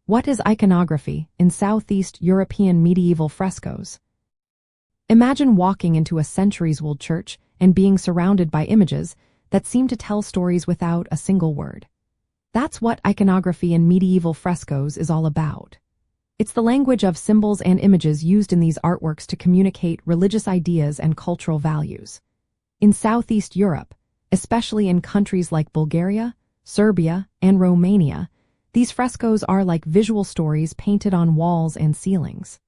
What is iconography in Southeast European medieval frescoes? Imagine walking into a centuries-old church and being surrounded by images that seem to tell stories without a single word. That's what iconography in medieval frescoes is all about. It's the language of symbols and images used in these artworks to communicate religious ideas and cultural values. In Southeast Europe, especially in countries like Bulgaria, Serbia, and Romania, these frescoes are like visual stories painted on walls and ceilings.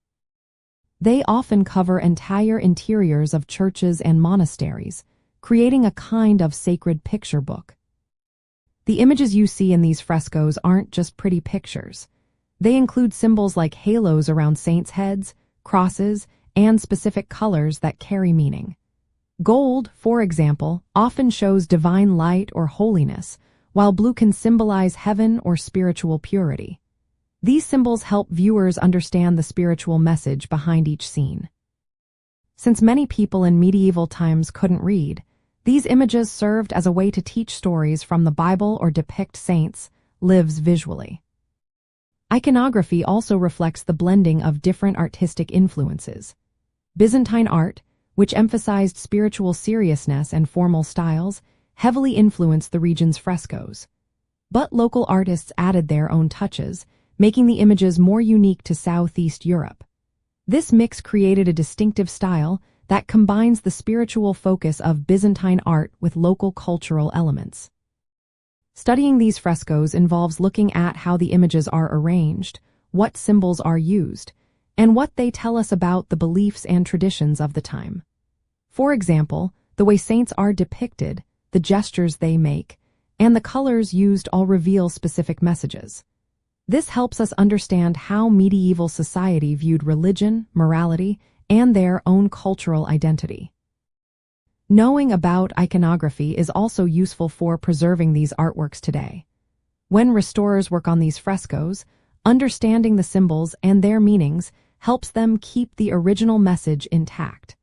They often cover entire interiors of churches and monasteries, creating a kind of sacred picture book. The images you see in these frescoes aren't just pretty pictures. They include symbols like halos around saints' heads, crosses, and specific colors that carry meaning. Gold, for example, often shows divine light or holiness, while blue can symbolize heaven or spiritual purity. These symbols help viewers understand the spiritual message behind each scene. Since many people in medieval times couldn't read, these images served as a way to teach stories from the Bible or depict saints' lives visually. Iconography also reflects the blending of different artistic influences. Byzantine art, which emphasized spiritual seriousness and formal styles, heavily influenced the region's frescoes. But local artists added their own touches, making the images more unique to Southeast Europe. This mix created a distinctive style that combines the spiritual focus of Byzantine art with local cultural elements. Studying these frescoes involves looking at how the images are arranged, what symbols are used, and what they tell us about the beliefs and traditions of the time. For example, the way saints are depicted, the gestures they make, and the colors used all reveal specific messages. This helps us understand how medieval society viewed religion, morality, and their own cultural identity. Knowing about iconography is also useful for preserving these artworks today. When restorers work on these frescoes, understanding the symbols and their meanings helps them keep the original message intact.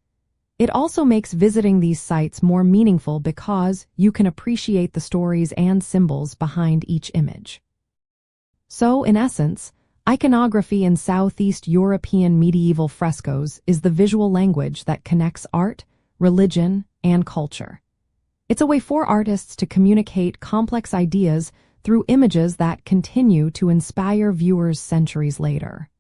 It also makes visiting these sites more meaningful because you can appreciate the stories and symbols behind each image. So, in essence, iconography in Southeast European medieval frescoes is the visual language that connects art, religion, and culture. It's a way for artists to communicate complex ideas through images that continue to inspire viewers centuries later.